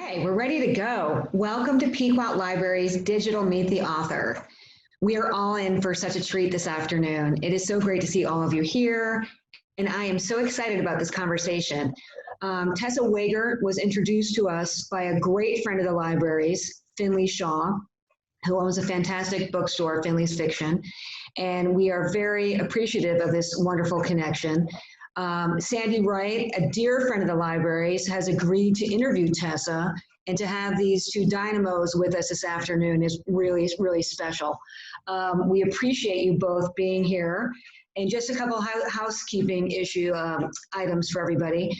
Okay, we're ready to go. Welcome to Pequot Library's Digital Meet the Author. We are all in for such a treat this afternoon. It is so great to see all of you here, and I am so excited about this conversation. Tessa Wegert was introduced to us by a great friend of the library's, Finley Shaw, who owns a fantastic bookstore, Finley's Fiction, and we are very appreciative of this wonderful connection. Sandy Wright, a dear friend of the library's, has agreed to interview Tessa, and to have these two dynamos with us this afternoon is really, really special. We appreciate you both being here. And just a couple housekeeping issue items for everybody.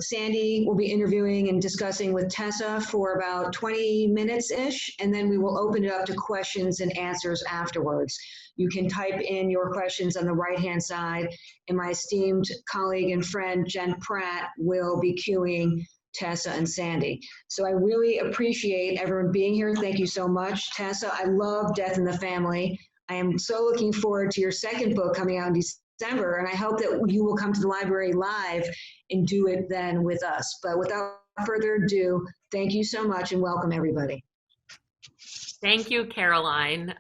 Sandy will be interviewing and discussing with Tessa for about 20 minutes-ish, and then we will open it up to questions and answers afterwards. You can type in your questions on the right-hand side, and my esteemed colleague and friend, Jen Pratt, will be queuing Tessa and Sandy. So I really appreciate everyone being here. Thank you so much. Tessa, I love Death in the Family. I am so looking forward to your second book coming out in December, and I hope that you will come to the library live and do it then with us. But without further ado, thank you so much and welcome everybody. Thank you, Caroline.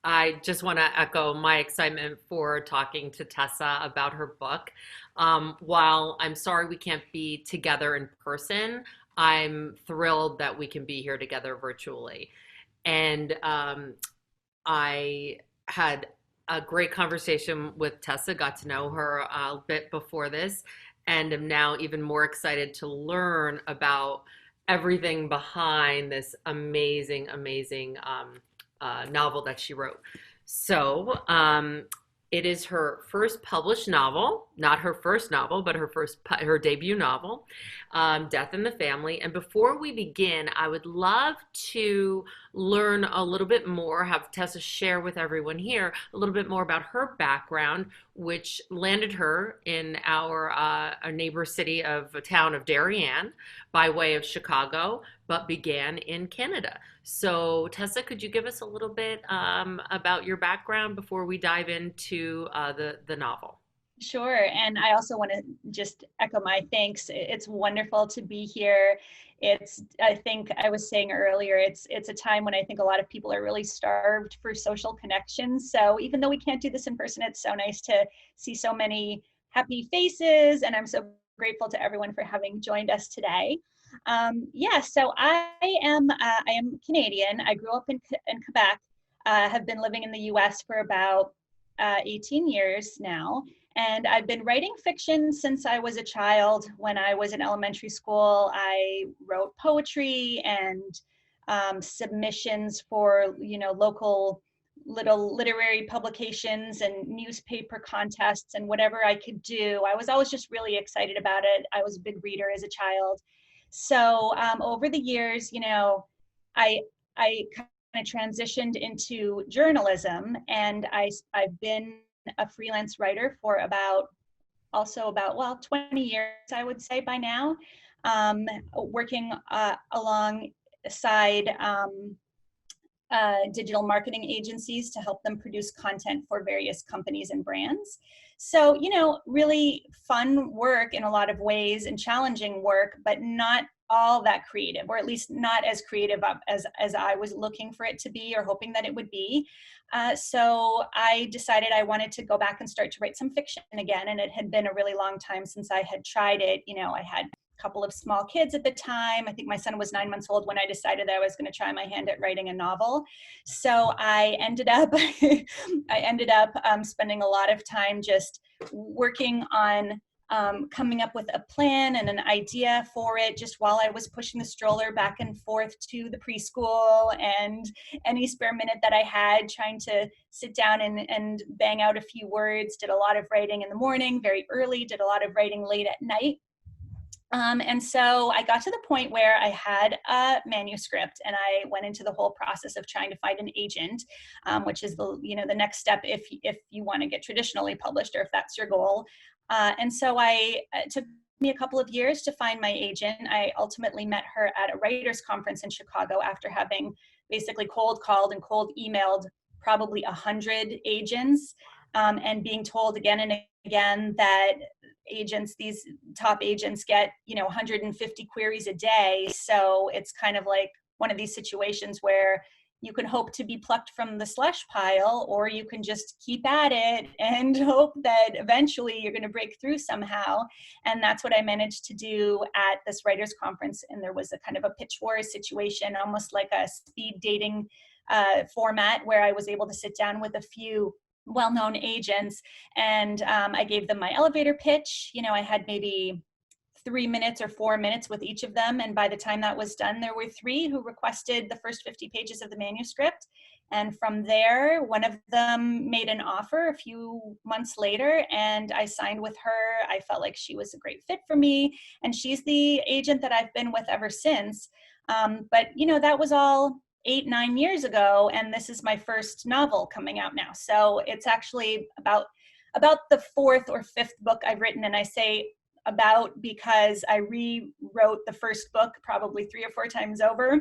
I just want to echo my excitement for talking to Tessa about her book. While I'm sorry we can't be together in person, I'm thrilled that we can be here together virtually. And I had a great conversation with Tessa, got to know her a bit before this, and am now even more excited to learn about everything behind this amazing novel that she wrote. So it is her first published novel, not her first novel, but her debut novel, Death in the Family. And before we begin, I would love to learn a little bit more, have Tessa share with everyone here a little bit more about her background, which landed her in our neighbor city of a town of Darien by way of Chicago, but began in Canada. So Tessa, could you give us a little bit about your background before we dive into the novel? Sure, and I also want to just echo my thanks. It's wonderful to be here. I think I was saying earlier, it's a time when I think a lot of people are really starved for social connections. So even though we can't do this in person, it's so nice to see so many happy faces, and I'm so grateful to everyone for having joined us today. So I am Canadian. I grew up in Quebec, have been living in the US for about 18 years now. And I've been writing fiction since I was a child. When I was in elementary school, I wrote poetry and submissions for, local little literary publications and newspaper contests and whatever I could do. I was always just really excited about it. I was a big reader as a child. So over the years, I kind of transitioned into journalism, and I've been a freelance writer for about 20 years, I would say by now, working alongside digital marketing agencies to help them produce content for various companies and brands. So, really fun work in a lot of ways and challenging work, but not all that creative, or at least not as creative as I was looking for it to be or hoping that it would be. So I decided I wanted to go back and start to write some fiction again. And it had been a really long time since I had tried it. I had a couple of small kids at the time. I think my son was 9 months old when I decided that I was going to try my hand at writing a novel. So I ended up spending a lot of time just working on coming up with a plan and an idea for it, just while I was pushing the stroller back and forth to the preschool, and any spare minute that I had, trying to sit down and bang out a few words. Did a lot of writing in the morning, very early, did a lot of writing late at night. And so I got to the point where I had a manuscript, and I went into the whole process of trying to find an agent, which is the next step if you want to get traditionally published, or if that's your goal. And so it took me a couple of years to find my agent. I ultimately met her at a writers' conference in Chicago after having basically cold called and cold emailed probably 100 agents, and being told again and again that agents, these top agents get, 150 queries a day. So it's kind of like one of these situations where you can hope to be plucked from the slush pile, or you can just keep at it and hope that eventually you're going to break through somehow. And that's what I managed to do at this writers conference. And there was a kind of a pitch war situation, almost like a speed dating format, where I was able to sit down with a few well-known agents, and I gave them my elevator pitch. I had maybe 3 minutes or 4 minutes with each of them. And by the time that was done, there were 3 who requested the first 50 pages of the manuscript. And from there, one of them made an offer a few months later, and I signed with her. I felt like she was a great fit for me, and she's the agent that I've been with ever since. But that was all 8-9 years ago, and this is my first novel coming out now. So it's actually about the 4th or 5th book I've written, and I say about because I rewrote the first book probably 3 or 4 times over.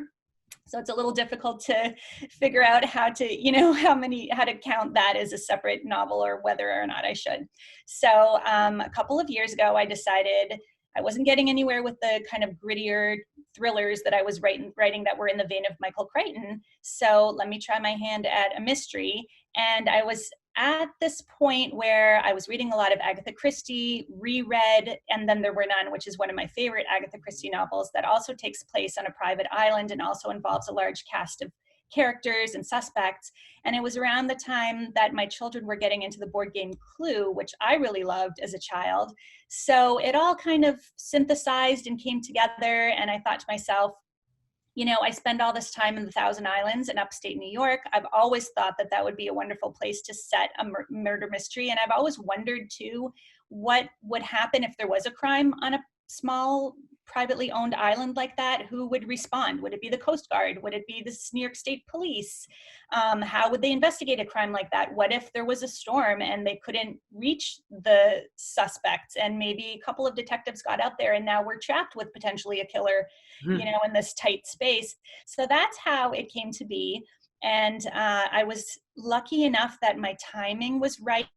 So it's a little difficult to figure out how to, how to count that as a separate novel, or whether or not I should. So a couple of years ago, I decided I wasn't getting anywhere with the kind of grittier thrillers that I was writing that were in the vein of Michael Crichton. So let me try my hand at a mystery. And I was at this point where I was reading a lot of Agatha Christie, reread And Then There Were None, which is one of my favorite Agatha Christie novels that also takes place on a private island and also involves a large cast of characters and suspects. And it was around the time that my children were getting into the board game Clue, which I really loved as a child. So it all kind of synthesized and came together. And I thought to myself, I spend all this time in the Thousand Islands in upstate New York. I've always thought that that would be a wonderful place to set a murder mystery. And I've always wondered, too, what would happen if there was a crime on a small, privately owned island like that. Who would respond? Would it be the Coast Guard? Would it be the New York State Police? How would they investigate a crime like that? What if there was a storm and they couldn't reach the suspects, and maybe a couple of detectives got out there and now we're trapped with potentially a killer, in this tight space? So that's how it came to be. And I was lucky enough that my timing was right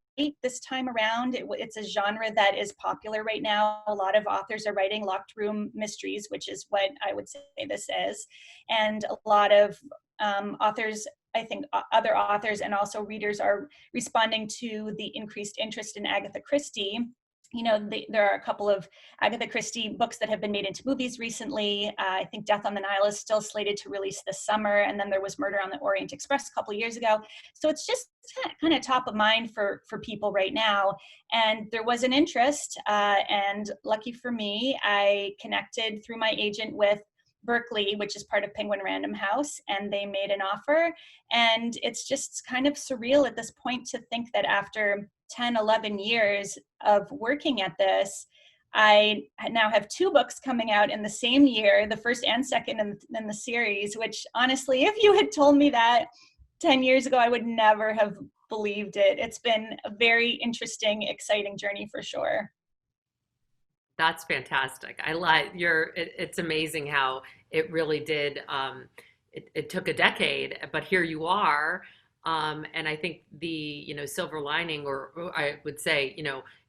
this time around. It's a genre that is popular right now. A lot of authors are writing locked room mysteries, which is what I would say this is. And a lot of authors, I think other authors and also readers, are responding to the increased interest in Agatha Christie. There are a couple of Agatha Christie books that have been made into movies recently. I think Death on the Nile is still slated to release this summer. And then there was Murder on the Orient Express a couple of years ago. So it's just kind of top of mind for people right now. And there was an interest. And lucky for me, I connected through my agent with Berkeley, which is part of Penguin Random House, and they made an offer. And it's just kind of surreal at this point to think that after 10, 11 years of working at this, I now have 2 books coming out in the same year, the first and second in the series, which honestly, if you had told me that 10 years ago, I would never have believed it. It's been a very interesting, exciting journey for sure. That's fantastic. I like it's amazing how it really did. It took a decade, but here you are. And I think the, silver lining, or I would say,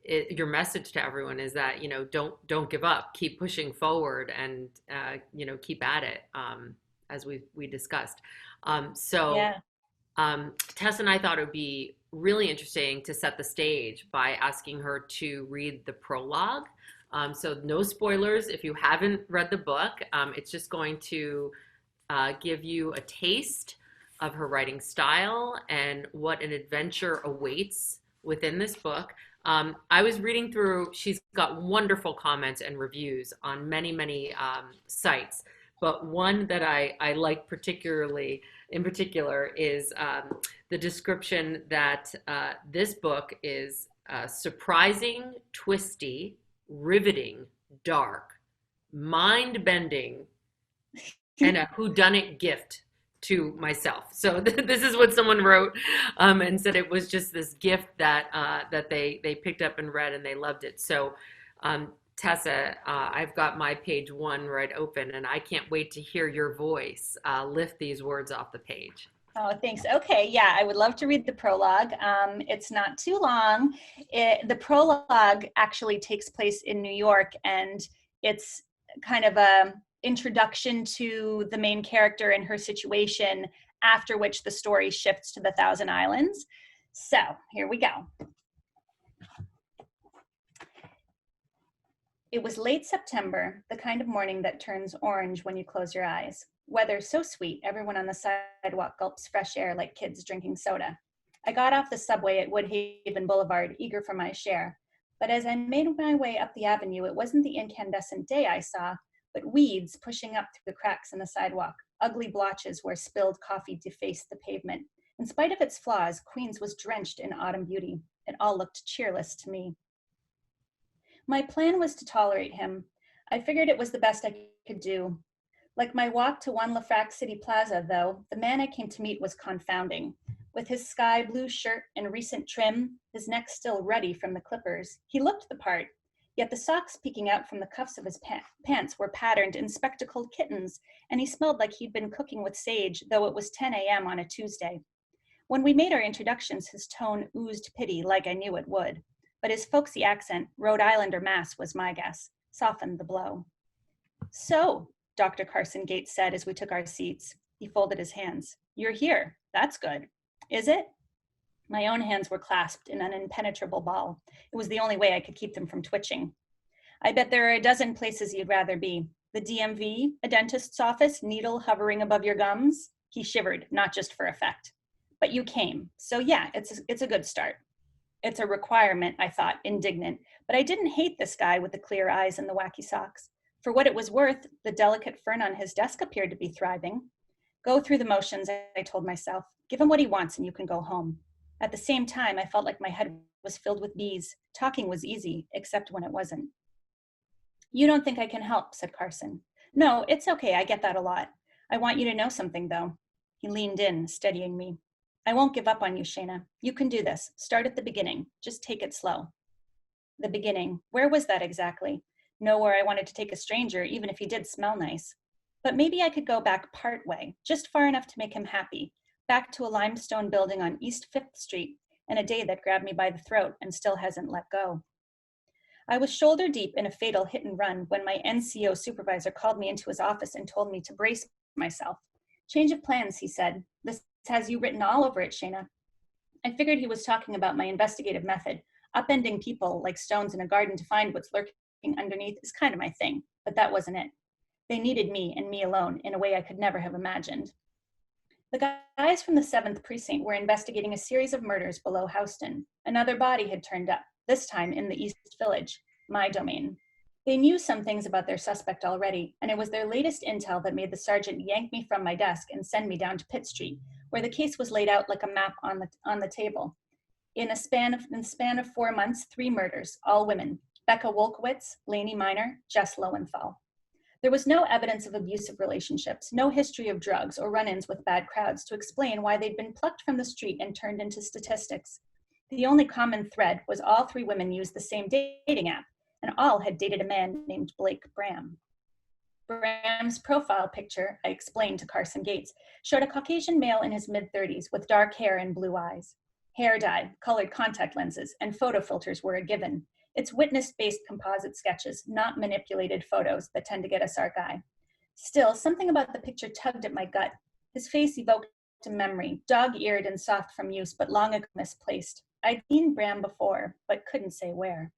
your message to everyone is that, don't give up, keep pushing forward, and, keep at it, as we discussed. Yeah. Tess and I thought it would be really interesting to set the stage by asking her to read the prologue. So no spoilers if you haven't read the book. It's just going to give you a taste of her writing style and what an adventure awaits within this book. I was reading through, she's got wonderful comments and reviews on many sites, but one that I like in particular is the description that this book is surprising, twisty, riveting, dark, mind-bending, and a whodunit gift to myself. So this is what someone wrote, and said it was just this gift that they picked up and read, and they loved it. So Tessa, I've got my page 1 right open, and I can't wait to hear your voice lift these words off the page. Oh, thanks. Okay, yeah, I would love to read the prologue. It's not too long. The prologue actually takes place in New York, and it's kind of a introduction to the main character and her situation, after which the story shifts to the Thousand Islands. So here we go. It was late September, the kind of morning that turns orange when you close your eyes. Weather so sweet, everyone on the sidewalk gulps fresh air like kids drinking soda. I got off the subway at Woodhaven Boulevard, eager for my share. But as I made my way up the avenue, it wasn't the incandescent day I saw, but weeds pushing up through the cracks in the sidewalk, ugly blotches where spilled coffee defaced the pavement. In spite of its flaws, Queens was drenched in autumn beauty. It all looked cheerless to me. My plan was to tolerate him. I figured it was the best I could do. Like my walk to One Lafrac City Plaza, though, the man I came to meet was confounding. With his sky blue shirt and recent trim, his neck still ruddy from the clippers, he looked the part, yet the socks peeking out from the cuffs of his pants were patterned in spectacled kittens, and he smelled like he'd been cooking with sage, though it was 10 a.m. on a Tuesday. When we made our introductions, his tone oozed pity like I knew it would, but his folksy accent, Rhode Island or Mass was my guess, softened the blow. So, Dr. Carson Gates said as we took our seats. He folded his hands. You're here. That's good. Is it? My own hands were clasped in an impenetrable ball. It was the only way I could keep them from twitching. I bet there are a dozen places you'd rather be. The DMV, a dentist's office, needle hovering above your gums. He shivered, not just for effect. But you came. So yeah, it's a good start. It's a requirement, I thought, indignant. But I didn't hate this guy with the clear eyes and the wacky socks. For what it was worth, the delicate fern on his desk appeared to be thriving. Go through the motions, I told myself. Give him what he wants and you can go home. At the same time, I felt like my head was filled with bees. Talking was easy, except when it wasn't. You don't think I can help, said Carson. No, it's okay, I get that a lot. I want you to know something, though. He leaned in, steadying me. I won't give up on you, Shayna. You can do this. Start at the beginning. Just take it slow. The beginning. Where was that exactly? Nowhere I wanted to take a stranger, even if he did smell nice. But maybe I could go back part way, just far enough to make him happy, back to a limestone building on East 5th Street, and a day that grabbed me by the throat and still hasn't let go. I was shoulder deep in a fatal hit and run when my NCO supervisor called me into his office and told me to brace myself. Change of plans, he said. This has you written all over it, Shayna. I figured he was talking about my investigative method. Upending people like stones in a garden to find what's lurking underneath is kind of my thing, but that wasn't it. They needed me and me alone in a way I could never have imagined. The guys from the 7th Precinct were investigating a series of murders below Houston. Another body had turned up, this time in the East Village, my domain. They knew some things about their suspect already, and it was their latest intel that made the sergeant yank me from my desk and send me down to Pitt Street, where the case was laid out like a map on the table. In the span of 4 months, 3 murders, all women. Becca Wolkowitz, Lainey Miner, Jess Lowenthal. There was no evidence of abusive relationships, no history of drugs or run-ins with bad crowds to explain why they'd been plucked from the street and turned into statistics. The only common thread was all 3 women used the same dating app, and all had dated a man named Blake Bram. Bram's profile picture, I explained to Carson Gates, showed a Caucasian male in his mid-30s with dark hair and blue eyes. Hair dye, colored contact lenses, and photo filters were a given. It's witness-based composite sketches, not manipulated photos, that tend to get us our guy. Still, something about the picture tugged at my gut. His face evoked a memory, dog-eared and soft from use, but long ago misplaced. I'd seen Bram before, but couldn't say where.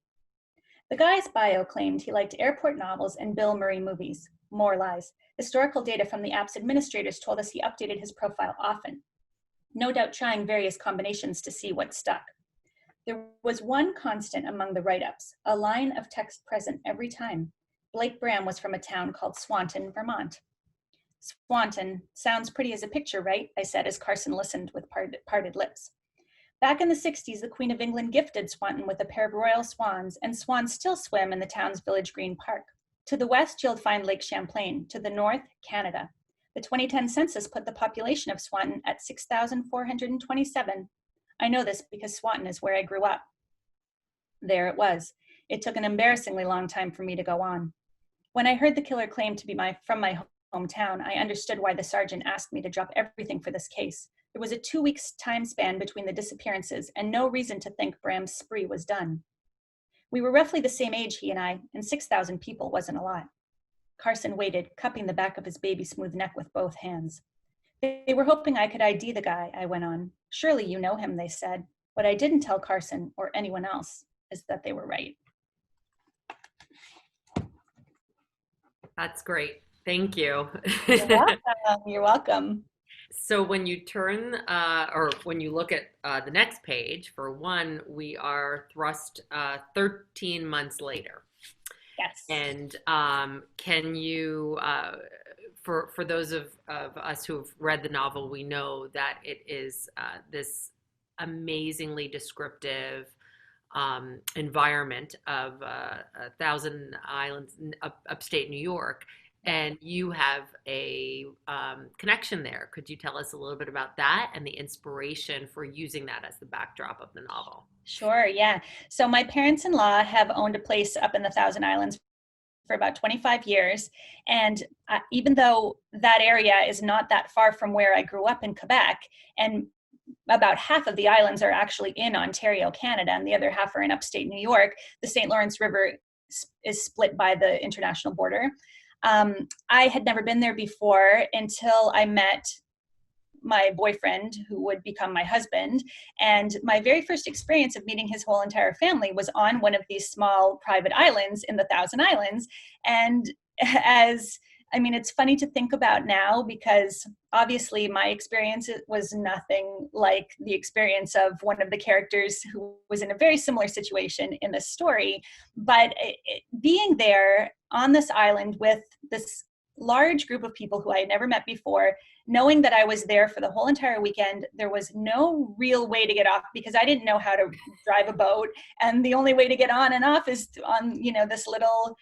The guy's bio claimed he liked airport novels and Bill Murray movies. More lies. Historical data from the app's administrators told us he updated his profile often, no doubt trying various combinations to see what stuck. There was one constant among the write-ups, a line of text present every time. Blake Bram was from a town called Swanton, Vermont. Swanton sounds pretty as a picture, right? I said as Carson listened with parted lips. Back in the 60s, the Queen of England gifted Swanton with a pair of royal swans, and swans still swim in the town's village green park. To the west, you'll find Lake Champlain. To the north, Canada. The 2010 census put the population of Swanton at 6,427. I know this because Swanton is where I grew up. There it was. It took an embarrassingly long time for me to go on. When I heard the killer claimed to be from my hometown, I understood why the sergeant asked me to drop everything for this case. There was a 2 weeks time span between the disappearances and no reason to think Bram's spree was done. We were roughly the same age, he and I, and 6,000 people wasn't a lot. Carson waited, cupping the back of his baby-smooth neck with both hands. They were hoping I could ID the guy, I went on. Surely you know him, they said. What I didn't tell Carson or anyone else is that they were right. That's great. Thank you. You're welcome. You're welcome. So when you turn, or when you look at the next page, for one, we are thrust 13 months later. Yes. And can you, for those of us who have read the novel, we know that it is this amazingly descriptive environment of Thousand Islands, upstate New York. And you have a connection there. Could you tell us a little bit about that and the inspiration for using that as the backdrop of the novel? Sure, yeah. So my parents-in-law have owned a place up in the Thousand Islands for about 25 years. And even though that area is not that far from where I grew up in Quebec, and about half of the islands are actually in Ontario, Canada, and the other half are in upstate New York, the St. Lawrence River is split by the international border. I had never been there before until I met my boyfriend, who would become my husband. And my very first experience of meeting his whole entire family was on one of these small private islands in the Thousand Islands. And it's funny to think about now, because obviously my experience was nothing like the experience of one of the characters who was in a very similar situation in this story. But being there on this island with this large group of people who I had never met before, knowing that I was there for the whole entire weekend, there was no real way to get off because I didn't know how to drive a boat. And the only way to get on and off is on, this little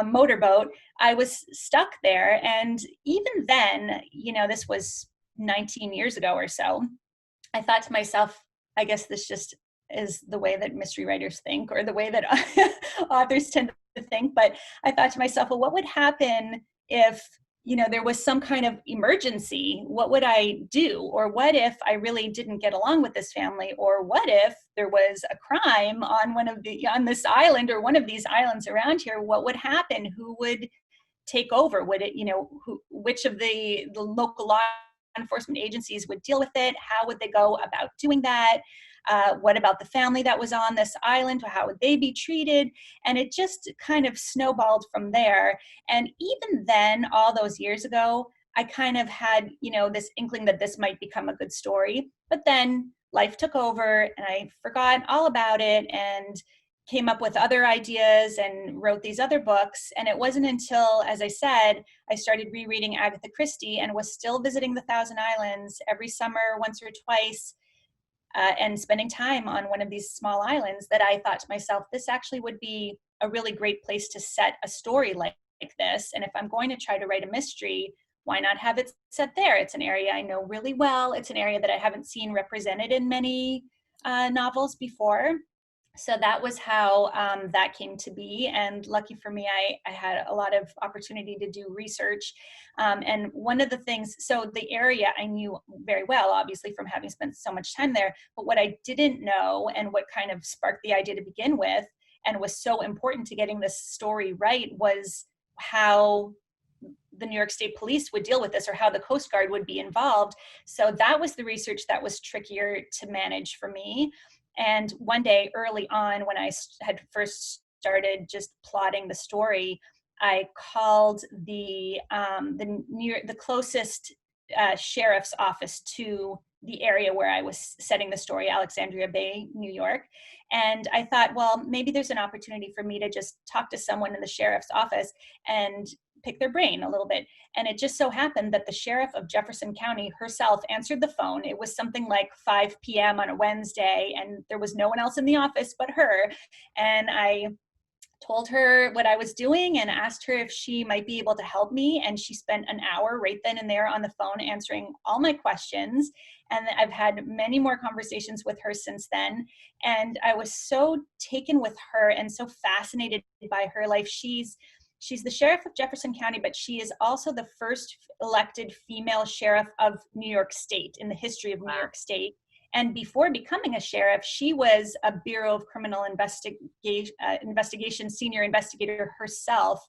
motorboat. I was stuck there. And even then, this was 19 years ago or so, I thought to myself, I guess this just is the way that mystery writers think, or the way that authors tend to think. But I thought to myself, well, what would happen if, there was some kind of emergency? What would I do? Or what if I really didn't get along with this family? Or what if there was a crime on this island, or one of these islands around here? What would happen? Who would take over? Would it, which of the local law enforcement agencies would deal with it? How would they go about doing that? What about the family that was on this island? How would they be treated? And it just kind of snowballed from there. And even then, all those years ago, I kind of had, this inkling that this might become a good story. But then life took over and I forgot all about it and came up with other ideas and wrote these other books. And it wasn't until, as I said, I started rereading Agatha Christie and was still visiting the Thousand Islands every summer, once or twice, and spending time on one of these small islands, that I thought to myself, this actually would be a really great place to set a story like this. And if I'm going to try to write a mystery, why not have it set there? It's an area I know really well. It's an area that I haven't seen represented in many novels before. So that was how that came to be. And lucky for me, I had a lot of opportunity to do research. And one of the things, so the area I knew very well, obviously from having spent so much time there, but what I didn't know, and what kind of sparked the idea to begin with, and was so important to getting this story right, was how the New York State Police would deal with this, or how the Coast Guard would be involved. So that was the research that was trickier to manage for me. And one day early on, when I had first started just plotting the story, I called the closest sheriff's office to the area where I was setting the story, Alexandria Bay, New York. And I thought, well, maybe there's an opportunity for me to just talk to someone in the sheriff's office and pick their brain a little bit. And it just so happened that the sheriff of Jefferson County herself answered the phone. It was something like 5 p.m. on a Wednesday, and there was no one else in the office but her. And I told her what I was doing and asked her if she might be able to help me. And she spent an hour right then and there on the phone answering all my questions. And I've had many more conversations with her since then. And I was so taken with her and so fascinated by her life. She's She's the sheriff of Jefferson County, but she is also the first elected female sheriff of New York State in the history of New York State. And before becoming a sheriff, she was a Bureau of Criminal Investigation senior investigator herself,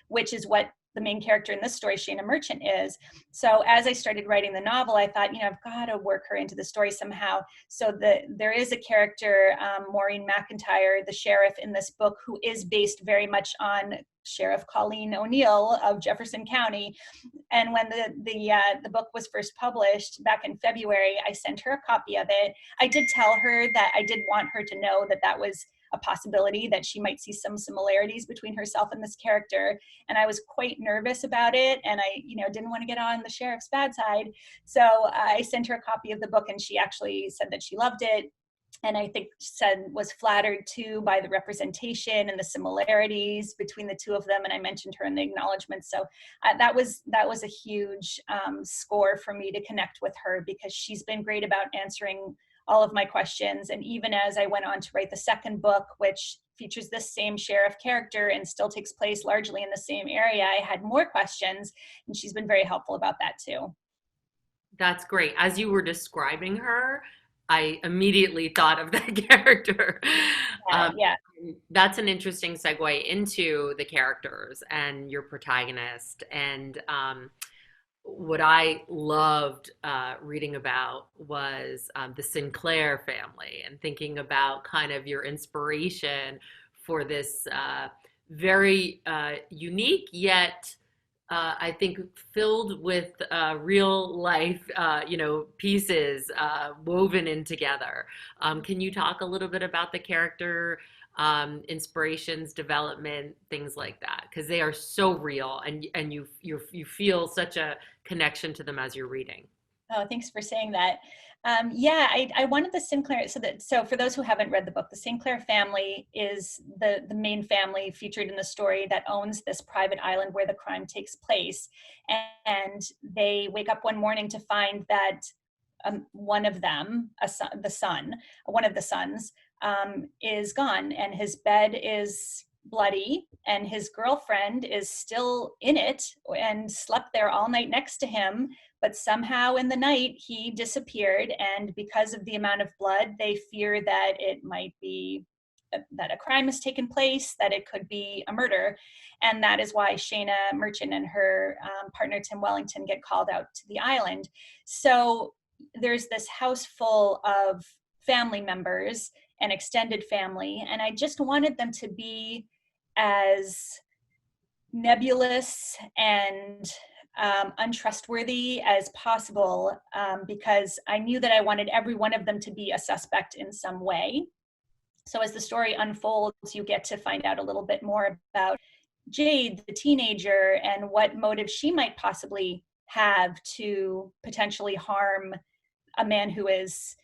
which is what the main character in this story, Shayna Merchant, is. So as I started writing the novel, I thought, I've got to work her into the story somehow. So there is a character, Maureen McIntyre, the sheriff in this book, who is based very much on Sheriff Colleen O'Neill of Jefferson County. And when the book was first published back in February, I sent her a copy of it. I did tell her that I did want her to know that was a possibility, that she might see some similarities between herself and this character. And I was quite nervous about it. And I, didn't want to get on the sheriff's bad side. So I sent her a copy of the book, and she actually said that she loved it. And I think was flattered too by the representation and the similarities between the two of them. And I mentioned her in the acknowledgments. So that was a huge score for me to connect with her, because she's been great about answering all of my questions. And even as I went on to write the second book, which features this same sheriff character and still takes place largely in the same area, I had more questions, and she's been very helpful about that too. That's great. As you were describing her, I immediately thought of that character. Yeah. That's an interesting segue into the characters and your protagonist. And what I loved reading about was the St Clair family, and thinking about kind of your inspiration for this very unique yet I think filled with real life, pieces woven in together. Can you talk a little bit about the character, inspirations, development, things like that? Because they are so real, and you feel such a connection to them as you're reading. Oh, thanks for saying that. I wanted the St Clair, so for those who haven't read the book, the St Clair family is the main family featured in the story that owns this private island where the crime takes place. And they wake up one morning to find that one of them, one of the sons, is gone, and his bed is bloody, and his girlfriend is still in it and slept there all night next to him. But somehow in the night he disappeared, and because of the amount of blood, they fear that it might be that a crime has taken place, that it could be a murder. And that is why Shayna Merchant and her partner Tim Wellington get called out to the island. So there's this house full of family members and extended family, and I just wanted them to be as nebulous and untrustworthy as possible, because I knew that I wanted every one of them to be a suspect in some way. So as the story unfolds, you get to find out a little bit more about Jade, the teenager, and what motive she might possibly have to potentially harm a man who is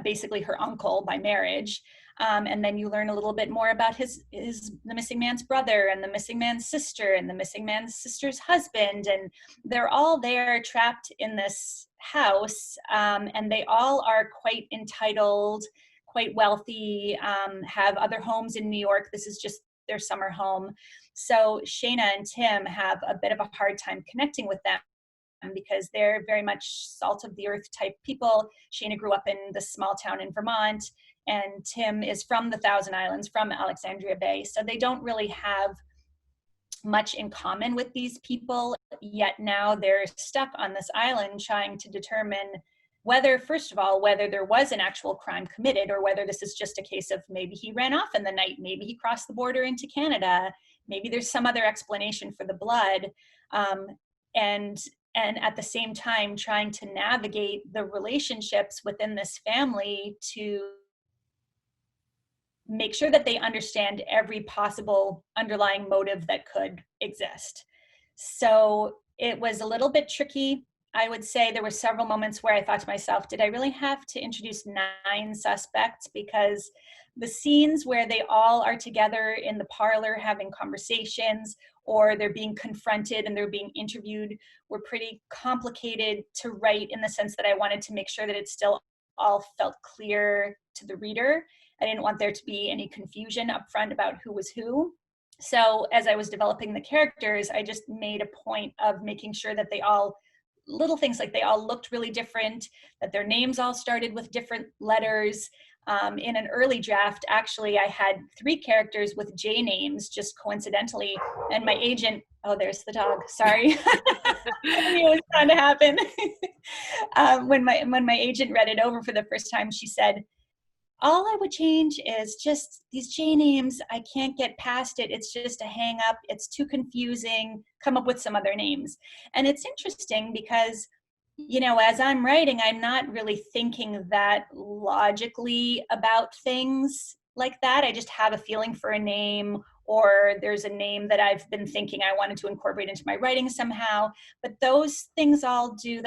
basically her uncle by marriage. And then you learn a little bit more about the missing man's brother, and the missing man's sister, and the missing man's sister's husband. And they're all there trapped in this house. And they all are quite entitled, quite wealthy, have other homes in New York. This is just their summer home. So Shayna and Tim have a bit of a hard time connecting with them, because they're very much salt of the earth type people. Shayna grew up in this small town in Vermont, and Tim is from the Thousand Islands, from Alexandria Bay. So they don't really have much in common with these people, yet now they're stuck on this island trying to determine whether, first of all, whether there was an actual crime committed, or whether this is just a case of maybe he ran off in the night, maybe he crossed the border into Canada, maybe there's some other explanation for the blood. And at the same time, trying to navigate the relationships within this family to make sure that they understand every possible underlying motive that could exist. So it was a little bit tricky. I would say there were several moments where I thought to myself, did I really have to introduce 9 suspects? Because the scenes where they all are together in the parlor having conversations, or they're being confronted and they're being interviewed, were pretty complicated to write, in the sense that I wanted to make sure that it still all felt clear to the reader. I didn't want there to be any confusion up front about who was who. So as I was developing the characters, I just made a point of making sure that they all, little things like they all looked really different, that their names all started with different letters. In an early draft, actually, I had 3 characters with J names, just coincidentally. And my agent, oh, there's the dog, sorry. I knew it was going to happen. When my agent read it over for the first time, she said, all I would change is just these J names. I can't get past it. It's just a hang up. It's too confusing. Come up with some other names. And it's interesting because, you know, as I'm writing, I'm not really thinking that logically about things like that. I just have a feeling for a name, or there's a name that I've been thinking I wanted to incorporate into my writing somehow. But those things all do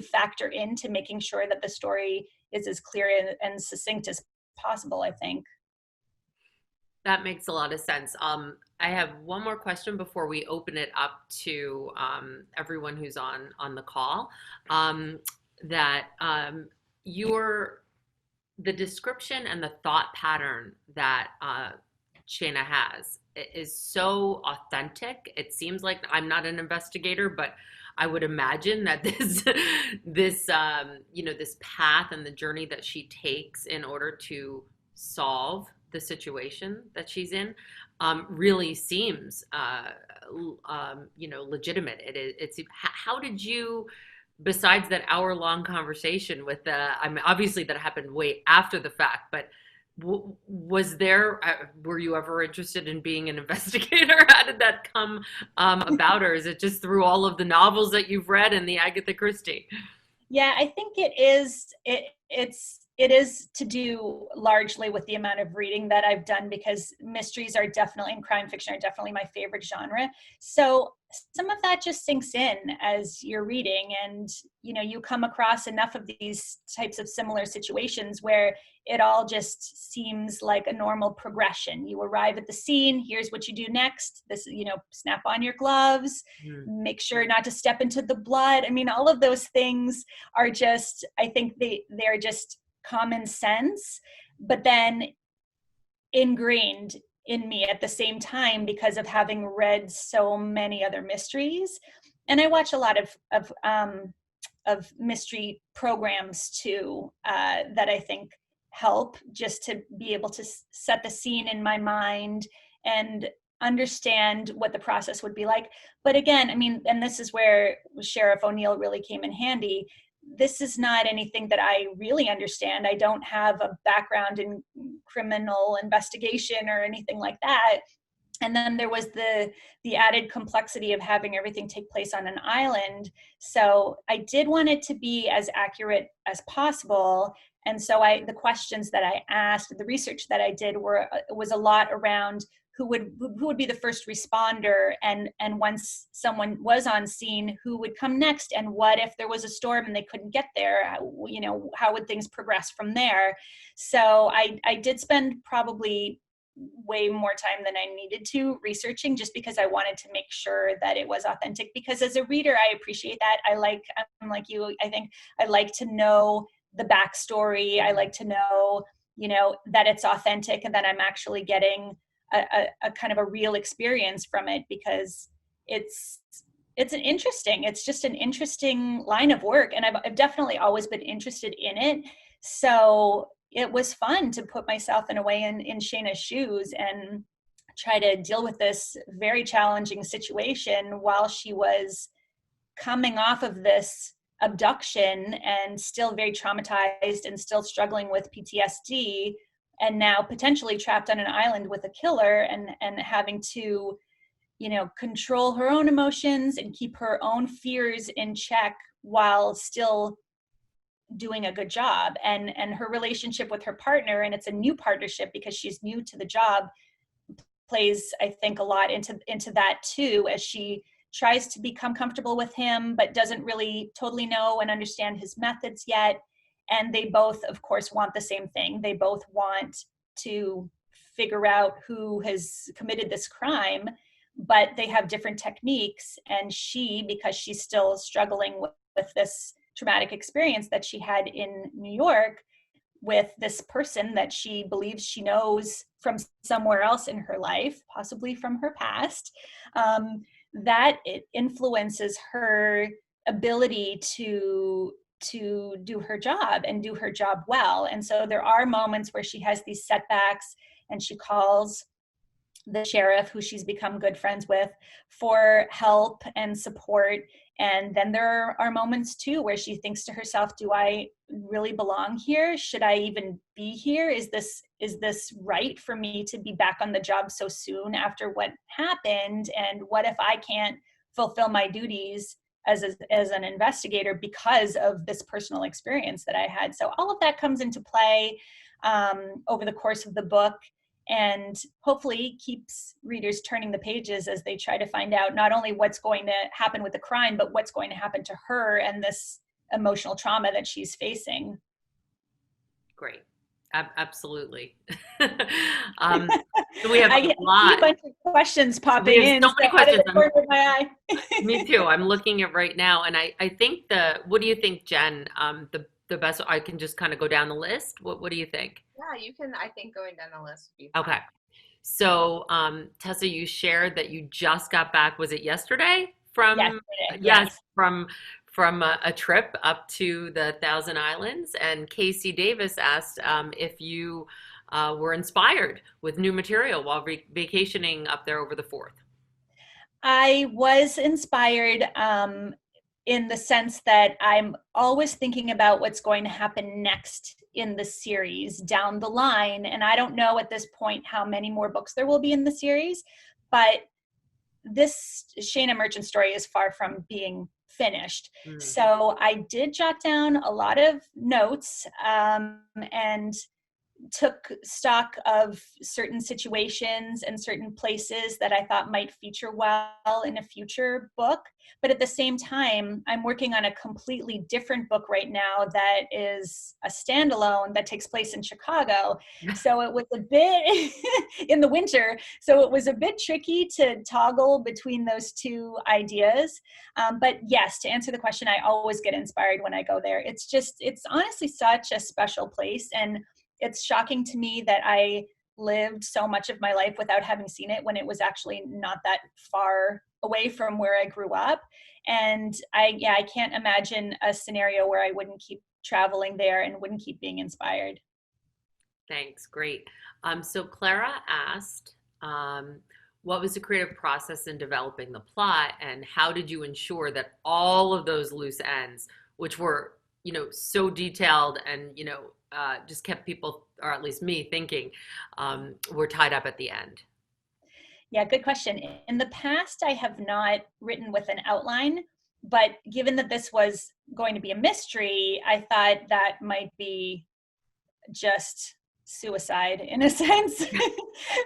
factor into making sure that the story is as clear and succinct as possible, I think. That makes a lot of sense. I have one more question before we open it up to everyone who's on the call. The description and the thought pattern that Shayna has is so authentic. It seems like, I'm not an investigator, but I would imagine that this path and the journey that she takes in order to solve the situation that she's in really seems legitimate. It's how did you, besides that hour-long conversation with obviously that happened way after the fact, but were you ever interested in being an investigator? How did that come about, or is it just through all of the novels that you've read and the Agatha Christie? Yeah, I think it is. It is to do largely with the amount of reading that I've done, because mysteries are definitely, and crime fiction are definitely my favorite genre. So some of that just sinks in as you're reading, and you come across enough of these types of similar situations where it all just seems like a normal progression. You arrive at the scene, here's what you do next. This, snap on your gloves, make sure not to step into the blood. I mean, all of those things are just, I think they're just common sense, but then ingrained in me at the same time because of having read so many other mysteries. And I watch a lot of mystery programs too, that I think help just to be able to set the scene in my mind and understand what the process would be like. But again, I mean, and this is where Sheriff O'Neill really came in handy. This is not anything that I really understand. I don't have a background in criminal investigation or anything like that. And then there was the added complexity of having everything take place on an island. So I did want it to be as accurate as possible. And so the questions that I asked, the research that I did was a lot around who would be the first responder, and once someone was on scene, who would come next, and what if there was a storm and they couldn't get there? How would things progress from there? So I did spend probably way more time than I needed to researching, just because I wanted to make sure that it was authentic. Because as a reader, I appreciate that. I'm like you. I think I like to know the backstory. I like to know, that it's authentic and that I'm actually getting a kind of a real experience from it, because it's just an interesting line of work, and I've definitely always been interested in it. So it was fun to put myself in a way in Shayna's shoes and try to deal with this very challenging situation while she was coming off of this abduction and still very traumatized and still struggling with PTSD, and now potentially trapped on an island with a killer, and having to, control her own emotions and keep her own fears in check while still doing a good job. And her relationship with her partner, and it's a new partnership because she's new to the job, plays, I think, a lot into that too, as she tries to become comfortable with him, but doesn't really totally know and understand his methods yet. And they both, of course, want the same thing. They both want to figure out who has committed this crime, but they have different techniques. And she, because she's still struggling with this traumatic experience that she had in New York with this person that she believes she knows from somewhere else in her life, possibly from her past, that it influences her ability to do her job and do her job well. And so there are moments where she has these setbacks and she calls the sheriff, who she's become good friends with, for help and support. And then there are moments too where she thinks to herself, do I really belong here? Should I even be here? Is this right for me to be back on the job so soon after what happened? And what if I can't fulfill my duties as an investigator because of this personal experience that I had? So all of that comes into play over the course of the book, and hopefully keeps readers turning the pages as they try to find out not only what's going to happen with the crime, but what's going to happen to her and this emotional trauma that she's facing. Great. Absolutely. So we have I lot. see a bunch of questions popping in. So many questions. Out of the corner of my eye. Me too. I'm looking at right now, and I think what do you think, Jen? The best, I can just kind of go down the list. What do you think? Yeah, you can. I think going down the list would be fine. Okay. So, Tessa, you shared that you just got back. Was it yesterday? Yes, from a trip up to the Thousand Islands. And Casey Davis asked if you were inspired with new material while vacationing up there over the 4th. I was inspired in the sense that I'm always thinking about what's going to happen next in the series down the line. And I don't know at this point how many more books there will be in the series, but this Shayna Merchant story is far from being finished. Mm-hmm. So I did jot down a lot of notes and took stock of certain situations and certain places that I thought might feature well in a future book. But at the same time, I'm working on a completely different book right now that is a standalone that takes place in Chicago. So it was a bit in the winter. So it was a bit tricky to toggle between those two ideas. But yes, to answer the question, I always get inspired when I go there. It's honestly such a special place. And it's shocking to me that I lived so much of my life without having seen it when it was actually not that far away from where I grew up. And I can't imagine a scenario where I wouldn't keep traveling there and wouldn't keep being inspired. Thanks. Great. So Clara asked, what was the creative process in developing the plot, and how did you ensure that all of those loose ends, which were, so detailed and, just kept people, or at least me, thinking, were tied up at the end? Yeah, good question. In the past, I have not written with an outline, but given that this was going to be a mystery, I thought that might be just suicide in a sense,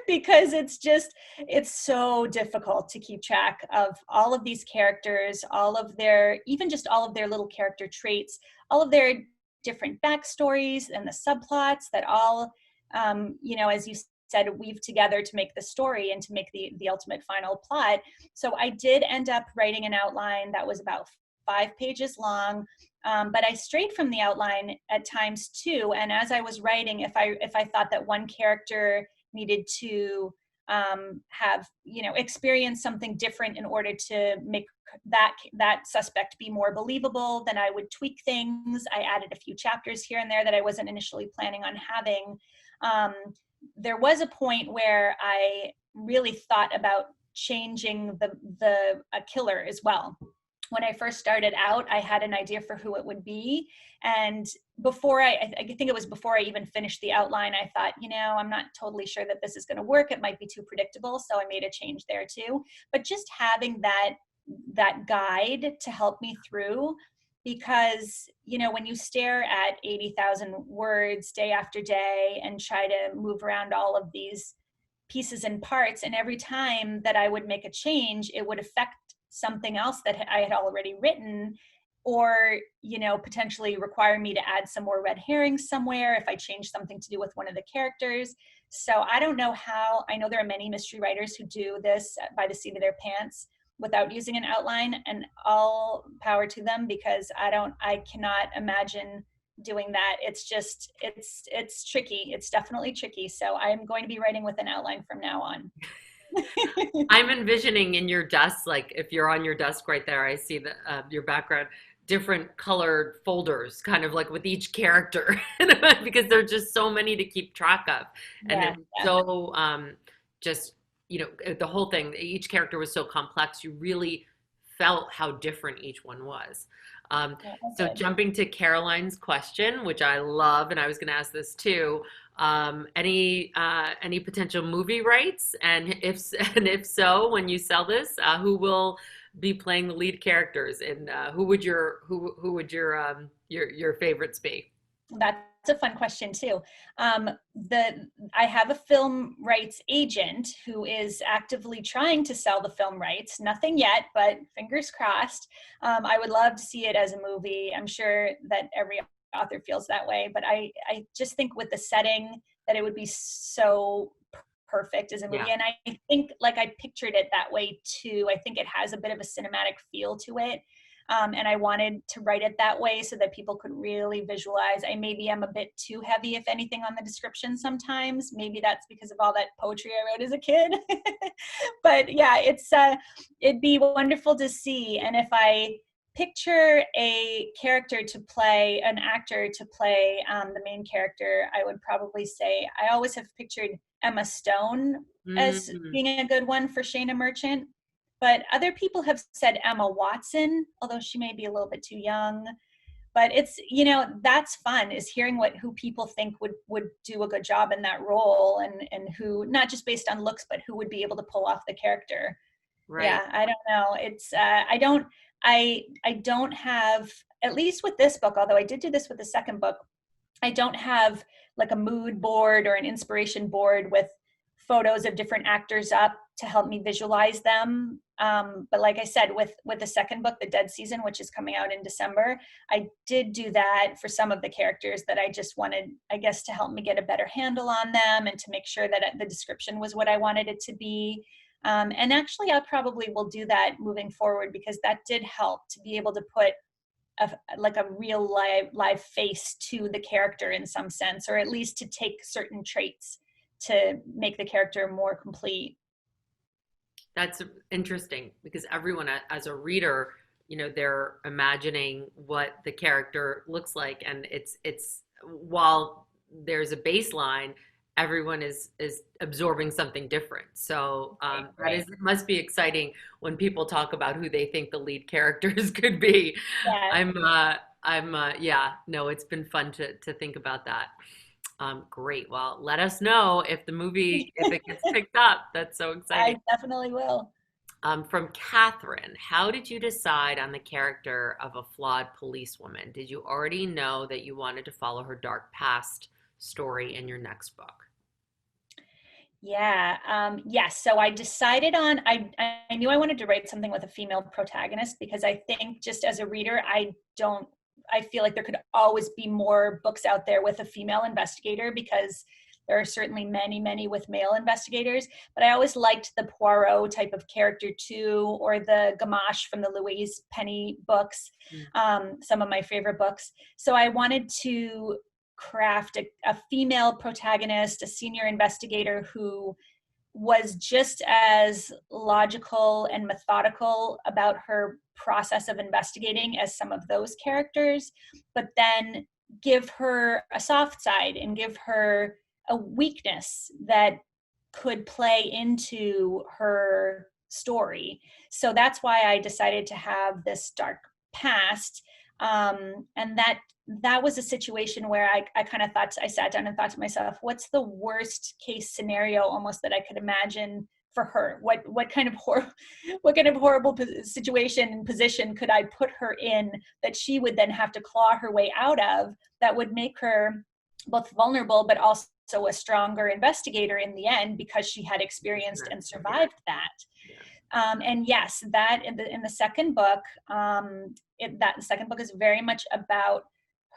because it's so difficult to keep track of all of these characters, even just all of their little character traits, all of their different backstories and the subplots that all, as you said, weave together to make the story and to make the ultimate final plot. So I did end up writing an outline that was about 5 pages long, but I strayed from the outline at times too. And as I was writing, if I thought that one character needed to have, experience something different in order to make that suspect be more believable, then I would tweak things. I added a few chapters here and there that I wasn't initially planning on having. There was a point where I really thought about changing the killer as well. When I first started out, I had an idea for who it would be. And before I think it was before I even finished the outline, I thought, I'm not totally sure that this is going to work. It might be too predictable. So I made a change there too. But just having that guide to help me through, because, when you stare at 80,000 words day after day and try to move around all of these pieces and parts, and every time that I would make a change, it would affect something else that I had already written, or, potentially require me to add some more red herrings somewhere if I change something to do with one of the characters. So I don't know how. I know there are many mystery writers who do this by the seat of their pants without using an outline, and all power to them, because I cannot imagine doing that. It's just, it's tricky. It's definitely tricky. So I'm going to be writing with an outline from now on. I'm envisioning in your desk, like if you're on your desk right there, I see the your background, different colored folders, kind of like with each character, because there's just so many to keep track of, and Yeah, it's so just the whole thing. Each character was so complex. You really felt how different each one was. So good. jumping to Caroline's question, which I love, and I was going to ask this too. Any potential movie rights, and if so, when you sell this, who will be playing the lead characters, and who would your favorites be? That's a fun question too. I have a film rights agent who is actively trying to sell the film rights. Nothing yet, but fingers crossed. I would love to see it as a movie. I'm sure that every author feels that way, but I just think with the setting that it would be so perfect as a movie. Yeah. And I think like I pictured it that way too. I think it has a bit of a cinematic feel to it. And I wanted to write it that way so that people could really visualize. Maybe I'm a bit too heavy, if anything, on the description sometimes. Maybe that's because of all that poetry I wrote as a kid. But yeah, it'd be wonderful to see. And if I picture an actor to play the main character, I would probably say I always have pictured Emma Stone as being a good one for Shayna Merchant. But other people have said Emma Watson, although she may be a little bit too young. But it's, that's fun, is hearing who people think would do a good job in that role, and who, not just based on looks, but who would be able to pull off the character. Right. Yeah, I don't know. It's I don't have, at least with this book, although I did do this with the second book, I don't have like a mood board or an inspiration board with photos of different actors up to help me visualize them. But like I said, with the second book, The Dead Season, which is coming out in December, I did do that for some of the characters that I just wanted, I guess, to help me get a better handle on them and to make sure that the description was what I wanted it to be. And actually, I probably will do that moving forward, because that did help to be able to put a real live face to the character in some sense, or at least to take certain traits to make the character more complete. That's interesting, because everyone as a reader, they're imagining what the character looks like, and it's while there's a baseline, everyone is absorbing something different. So Right. it must be exciting when people talk about who they think the lead characters could be. Yeah. It's been fun to think about that. Great. Well, let us know if it gets picked up. That's so exciting. I definitely will. From Catherine, how did you decide on the character of a flawed policewoman? Did you already know that you wanted to follow her dark past story in your next book? Yeah. Yes. So I decided I knew I wanted to write something with a female protagonist, because I think just as a reader, I feel like there could always be more books out there with a female investigator, because there are certainly many, many with male investigators. But I always liked the Poirot type of character too, or the Gamache from the Louise Penny books, some of my favorite books. So I wanted to craft a female protagonist, a senior investigator who was just as logical and methodical about her process of investigating as some of those characters, but then give her a soft side and give her a weakness that could play into her story. So that's why I decided to have this dark past. And that was a situation where I kind of thought, I sat down and thought to myself, what's the worst case scenario almost that I could imagine for her? What kind of horrible situation and position could I put her in that she would then have to claw her way out of, that would make her both vulnerable but also a stronger investigator in the end, because she had experienced and survived that. And yes, that in the second book, the second book is very much about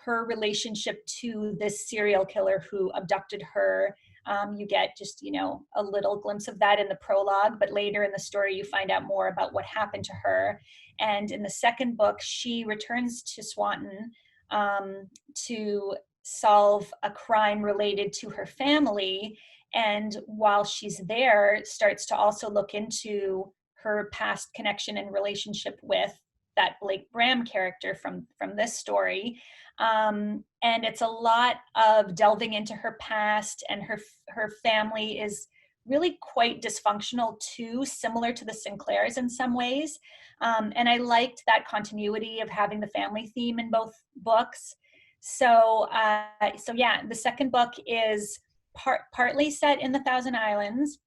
her relationship to this serial killer who abducted her. You get just, a little glimpse of that in the prologue, but later in the story, you find out more about what happened to her. And in the second book, she returns to Swanton to solve a crime related to her family. And while she's there, starts to also look into her past connection and relationship with that Blake Bram character from this story. And it's a lot of delving into her past, and her family is really quite dysfunctional too, similar to the St Clairs in some ways. And I liked that continuity of having the family theme in both books. So yeah, the second book is partly set in the Thousand Islands,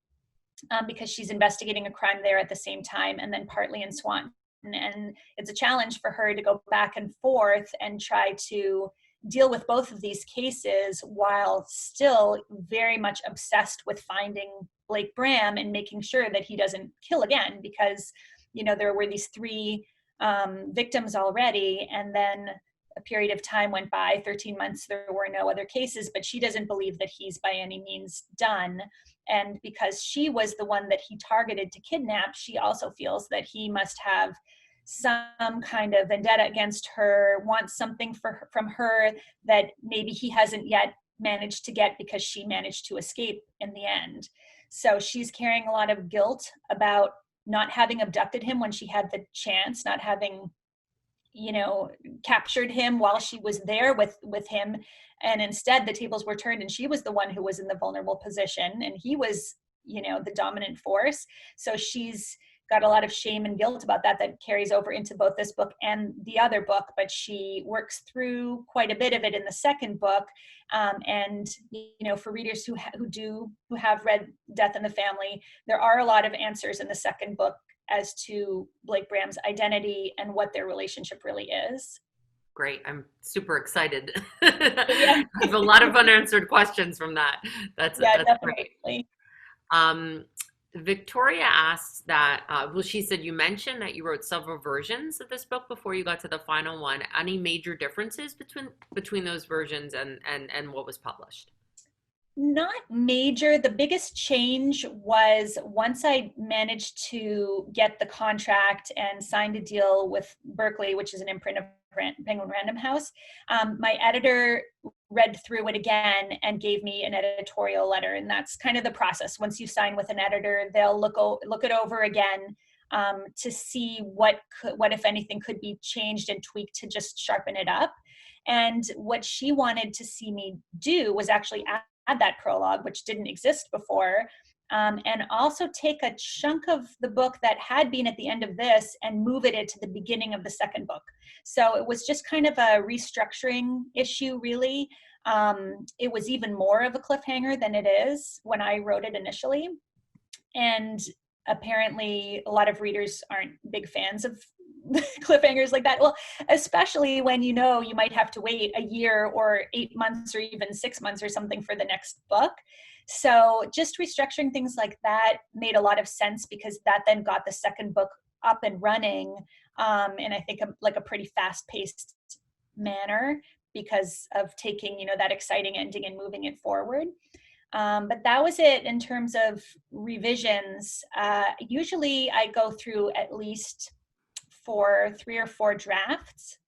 because she's investigating a crime there at the same time, and then partly in Swanton. And it's a challenge for her to go back and forth and try to deal with both of these cases while still very much obsessed with finding Blake Bram and making sure that he doesn't kill again, because, you know, there were these 3 victims already, and then a period of time went by, 13 months, there were no other cases, but she doesn't believe that he's by any means done. And because she was the one that he targeted to kidnap, she also feels that he must have some kind of vendetta against her, wants something from her that maybe he hasn't yet managed to get because she managed to escape in the end. So she's carrying a lot of guilt about not having abducted him when she had the chance, not having, you know, captured him while she was there with him. And instead the tables were turned and she was the one who was in the vulnerable position and he was, you know, the dominant force. So she's got a lot of shame and guilt about that carries over into both this book and the other book, but she works through quite a bit of it in the second book. And, you know, for readers who have read Death in the Family, there are a lot of answers in the second book as to Blake Bram's identity and what their relationship really is. Great. I'm super excited. Yeah. I have a lot of unanswered questions from that. That's definitely great. Victoria asks that, well, she said you mentioned that you wrote several versions of this book before you got to the final one. Any major differences between those versions and what was published? Not major. The biggest change was once I managed to get the contract and signed a deal with Berkeley, which is an imprint of Penguin Random House, my editor read through it again and gave me an editorial letter. And that's kind of the process. Once you sign with an editor, they'll look it over again to see what if anything could be changed and tweaked to just sharpen it up. And what she wanted to see me do was actually add that prologue, which didn't exist before, and also take a chunk of the book that had been at the end of this and move it into the beginning of the second book. So it was just kind of a restructuring issue, really. It was even more of a cliffhanger than it is when I wrote it initially. And apparently a lot of readers aren't big fans of cliffhangers like that. Well, especially when you know you might have to wait a year or 8 months or even 6 months or something for the next book. So just restructuring things like that made a lot of sense, because that then got the second book up and running, and I think like a pretty fast-paced manner because of taking, you know, that exciting ending and moving it forward. But that was it in terms of revisions. Usually I go through at least 3 or 4 drafts.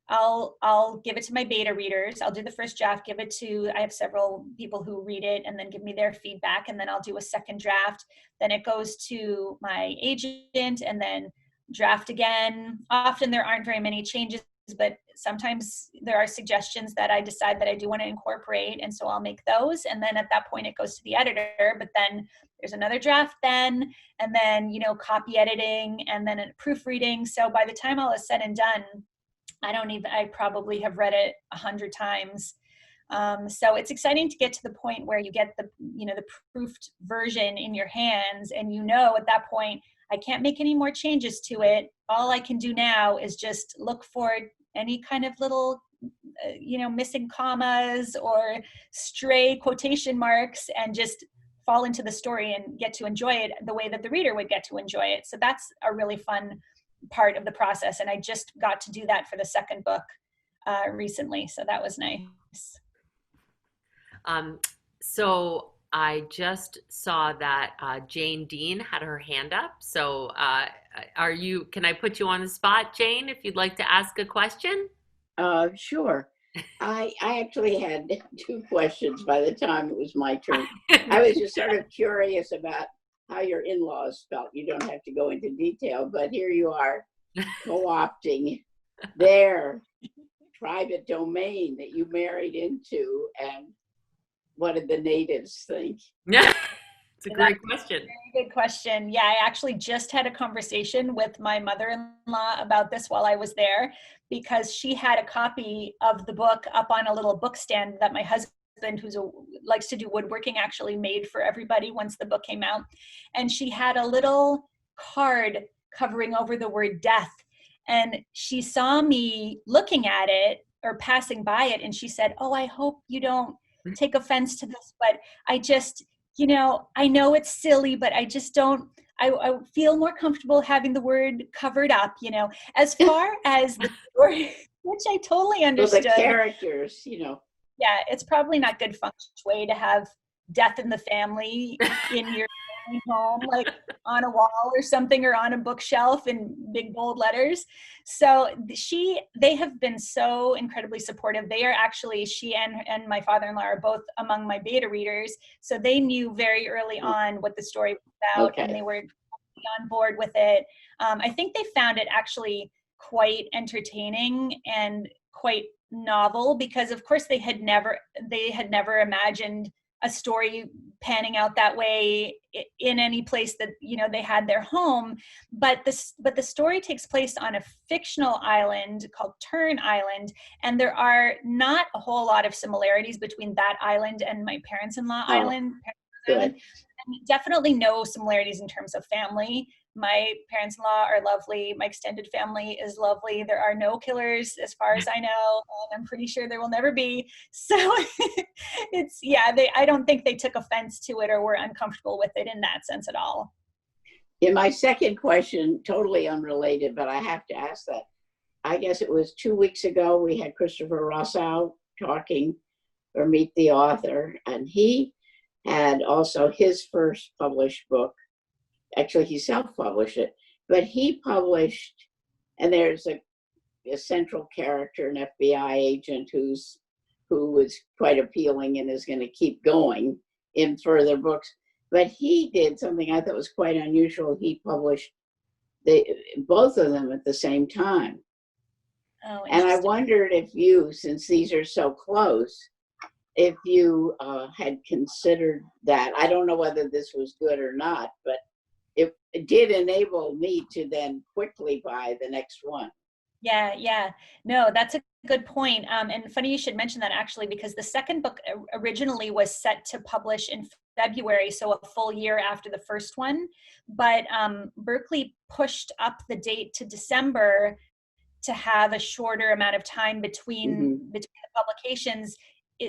I'll give it to my beta readers. I'll do the first draft, I have several people who read it and then give me their feedback, and then I'll do a second draft. Then it goes to my agent and then draft again. Often there aren't very many changes, but sometimes there are suggestions that I decide that I do want to incorporate, and so I'll make those. And then at that point it goes to the editor, but then there's another draft then, and then, you know, copy editing and then proofreading. So by the time all is said and done, I probably have read it 100 times. So it's exciting to get to the point where you get the proofed version in your hands, and you know at that point, I can't make any more changes to it. All I can do now is just look for any kind of little, missing commas or stray quotation marks and just fall into the story and get to enjoy it the way that the reader would get to enjoy it. So that's a really fun part of the process. And I just got to do that for the second book recently. So that was nice. So I just saw that Jane Dean had her hand up. So can I put you on the spot, Jane, if you'd like to ask a question? Sure. I actually had two questions by the time it was my turn. I was just sort of curious about how your in-laws felt. You don't have to go into detail, but here you are co-opting their private domain that you married into, and what did the natives think? It's a great question. Very good question. Yeah, I actually just had a conversation with my mother-in-law about this while I was there, because she had a copy of the book up on a little book stand that my husband, likes to do woodworking, actually made for everybody once the book came out. And she had a little card covering over the word death. And she saw me looking at it or passing by it, and she said, "Oh, I hope you don't take offense to this, but I just, I know it's silly, but I just don't, I feel more comfortable having the word covered up, as far as the story," which I totally understood. Well, the characters, Yeah, it's probably not good feng shui to have death in the family in your home, like on a wall or something, or on a bookshelf in big bold letters. So they have been so incredibly supportive. They are actually, she and my father-in-law are both among my beta readers. So they knew very early on what the story was about, Okay. and they were on board with it. I think they found it actually quite entertaining and quite novel, because of course they had never imagined a story panning out that way in any place that they had their home. But the story takes place on a fictional island called Turn Island, and there are not a whole lot of similarities between that island and my parents-in-law island. And definitely no similarities in terms of family. My parents-in-law are lovely. My extended family is lovely. There are no killers as far as I know, and I'm pretty sure there will never be. So I don't think they took offense to it or were uncomfortable with it in that sense at all. In my second question, totally unrelated, but I have to ask that. I guess it was 2 weeks ago, we had Christopher Rousseau talking, or Meet the Author, and he had also his first published book. Actually, he self-published it, but he published, and there's a central character, an FBI agent who was quite appealing and is going to keep going in further books. But he did something I thought was quite unusual. He published both of them at the same time. Oh, and I wondered if you, since these are so close, if you had considered that. I don't know whether this was good or not, but it did enable me to then quickly buy the next one. Yeah. No, that's a good point. And funny you should mention that, actually, because the second book originally was set to publish in February, so a full year after the first one. But Berkeley pushed up the date to December to have a shorter amount of time between the publications,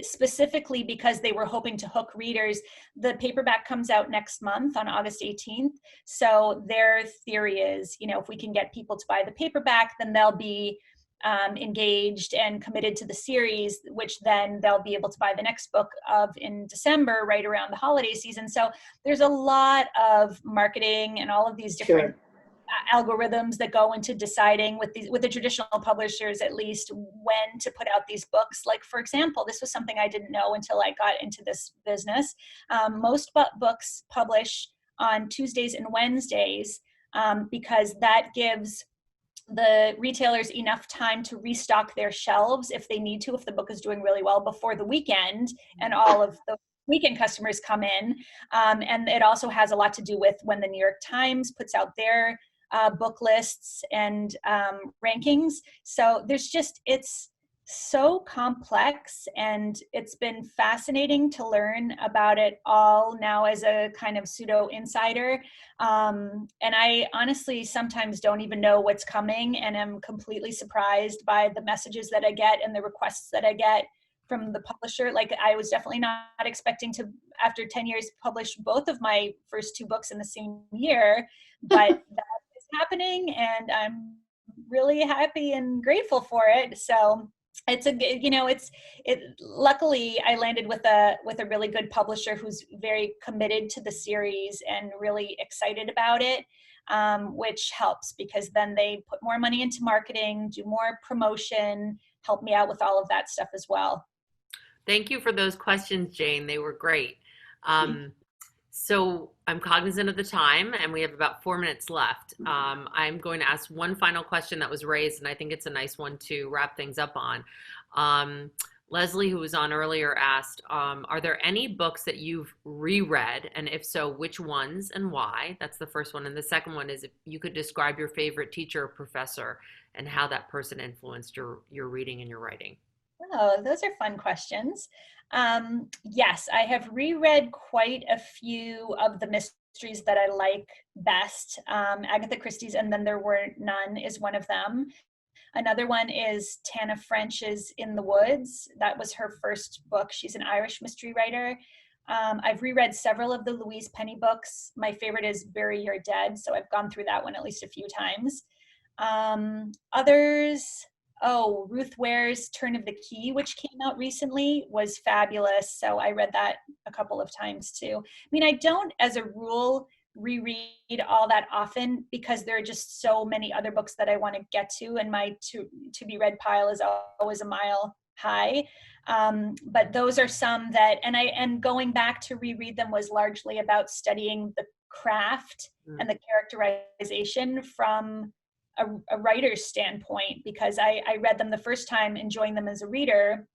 specifically because they were hoping to hook readers. The paperback comes out next month on August 18th. So their theory is, if we can get people to buy the paperback, then they'll be engaged and committed to the series, which then they'll be able to buy the next book in December, right around the holiday season. So there's a lot of marketing and all of these different algorithms that go into deciding with the traditional publishers, at least, when to put out these books. Like, for example, this was something I didn't know until I got into this business. Most books publish on Tuesdays and Wednesdays because that gives the retailers enough time to restock their shelves if they need to, if the book is doing really well, before the weekend and all of the weekend customers come in. And it also has a lot to do with when the New York Times puts out their book lists and rankings. So it's so complex, and it's been fascinating to learn about it all now as a kind of pseudo insider. And I honestly sometimes don't even know what's coming, and am completely surprised by the messages that I get and the requests that I get from the publisher. Like, I was definitely not expecting to, after 10 years, publish both of my first two books in the same year, but that is happening, and I'm really happy and grateful for it. So luckily I landed with a really good publisher who's very committed to the series and really excited about it, which helps, because then they put more money into marketing, do more promotion. help me out with all of that stuff as well. Thank you for those questions, Jane. They were great. So I'm cognizant of the time, and we have about 4 minutes left. I'm going to ask one final question that was raised, and I think it's a nice one to wrap things up on. Leslie, who was on earlier, asked, are there any books that you've reread? And if so, which ones and why? That's the first one. And the second one is if you could describe your favorite teacher or professor and how that person influenced your reading and your writing. Oh, those are fun questions. Yes, I have reread quite a few of the mysteries that I like best. Agatha Christie's And Then There Were None is one of them. Another one is Tana French's In the Woods. That was her first book. She's an Irish mystery writer. I've reread several of the Louise Penny books. My favorite is Bury Your Dead, so I've gone through that one at least a few times. Others, Ruth Ware's Turn of the Key, which came out recently, was fabulous. So I read that a couple of times too. I mean, I don't, as a rule, reread all that often because there are just so many other books that I want to get to, and my to be read pile is always a mile high. But those are some that, and going back to reread them was largely about studying the craft and the characterization from a writer's standpoint, because I read them the first time enjoying them as a reader,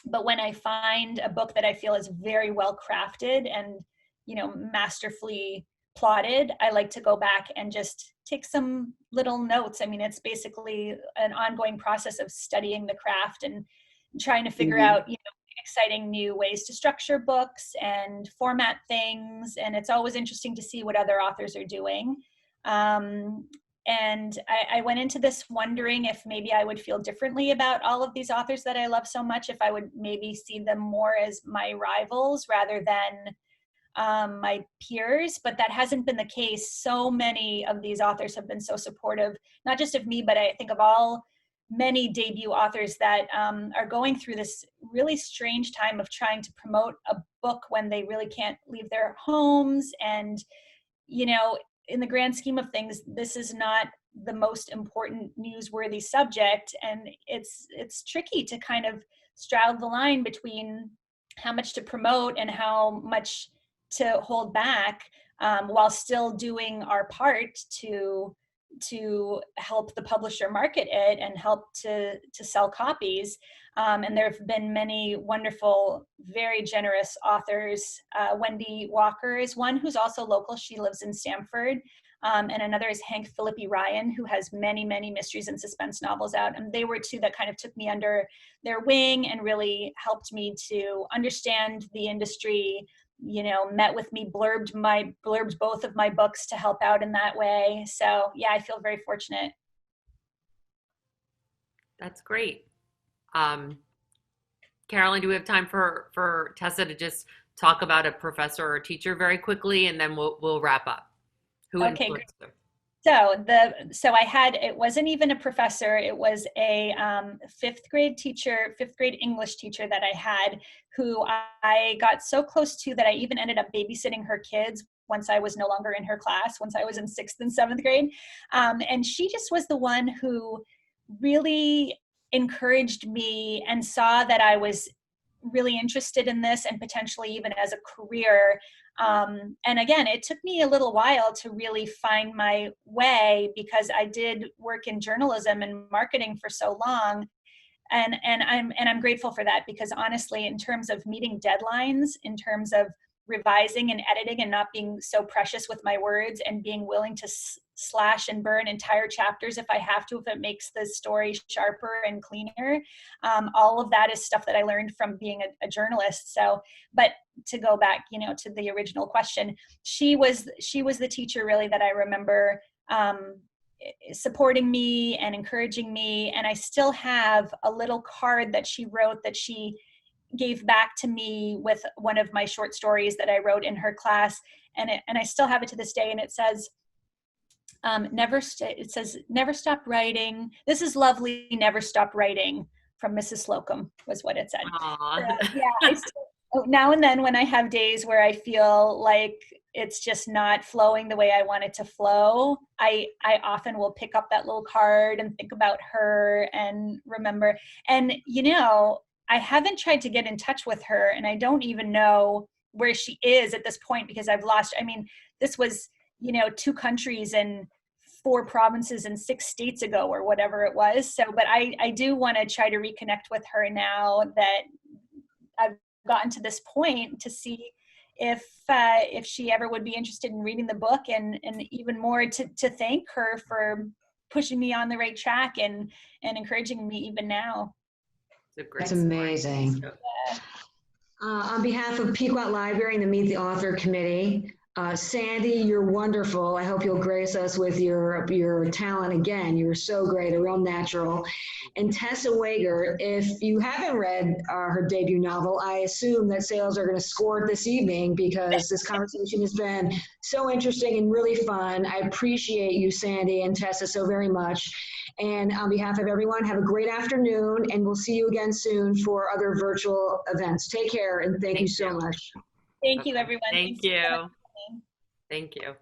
but when I find a book that I feel is very well crafted and, you know, masterfully plotted, I like to go back and just take some little notes. I mean, it's basically an ongoing process of studying the craft and trying to figure out, you know, exciting new ways to structure books and format things. And it's always interesting to see what other authors are doing. And I went into this wondering if maybe I would feel differently about all of these authors that I love so much, if I would maybe see them more as my rivals rather than my peers, but that hasn't been the case. So many of these authors have been so supportive, not just of me, but I think of many debut authors that are going through this really strange time of trying to promote a book when they really can't leave their homes. And, you know, in the grand scheme of things, this is not the most important newsworthy subject. And it's tricky to kind of straddle the line between how much to promote and how much to hold back, while still doing our part to help the publisher market it and help to sell copies. And there have been many wonderful, very generous authors. Wendy Walker is one who's also local. She lives in Stamford. And another is Hank Philippi Ryan, who has many, many mysteries and suspense novels out. And they were two that kind of took me under their wing and really helped me to understand the industry, you know, met with me, blurbed both of my books to help out in that way. So yeah, I feel very fortunate. That's great. Carolyn, do we have time for Tessa to just talk about a professor or teacher very quickly, and then we'll wrap up? Who Okay, influenced her? So I had, it wasn't even a professor, it was a fifth grade English teacher that I had, who I got so close to that I even ended up babysitting her kids once I was no longer in her class, once I was in 6th and 7th grade. And she just was the one who really encouraged me and saw that I was really interested in this and potentially even as a career. And again, it took me a little while to really find my way because I did work in journalism and marketing for so long. And I'm grateful for that, because honestly, in terms of meeting deadlines, in terms of revising and editing and not being so precious with my words and being willing to slash and burn entire chapters if I have to, if it makes the story sharper and cleaner. All of that is stuff that I learned from being a journalist. So, but to go back, you know, to the original question, she was the teacher really that I remember supporting me and encouraging me. And I still have a little card that she wrote that she gave back to me with one of my short stories that I wrote in her class. And I still have it to this day. And it says, never stop writing. This is lovely. Never stop writing, from Mrs. Slocum, was what it said. Yeah. Now and then when I have days where I feel like it's just not flowing the way I want it to flow, I often will pick up that little card and think about her and remember. And, I haven't tried to get in touch with her, and I don't even know where she is at this point, because this was, 2 countries and 4 provinces and 6 states ago, or whatever it was. So, but I do want to try to reconnect with her now that I've gotten to this point, to see if she ever would be interested in reading the book, and even more to thank her for pushing me on the right track and encouraging me even now. That's amazing. Yeah. On behalf of Pequot Library and the Meet the Author Committee, Sandy, you're wonderful. I hope you'll grace us with your talent again. You were so great, a real natural. And Tessa Wegert, if you haven't read her debut novel, I assume that sales are going to score it this evening, because this conversation has been so interesting and really fun. I appreciate you, Sandy and Tessa, so very much. And on behalf of everyone, have a great afternoon, and we'll see you again soon for other virtual events. Take care, and thank you so much. Thank you, everyone. Thank you. Thank you.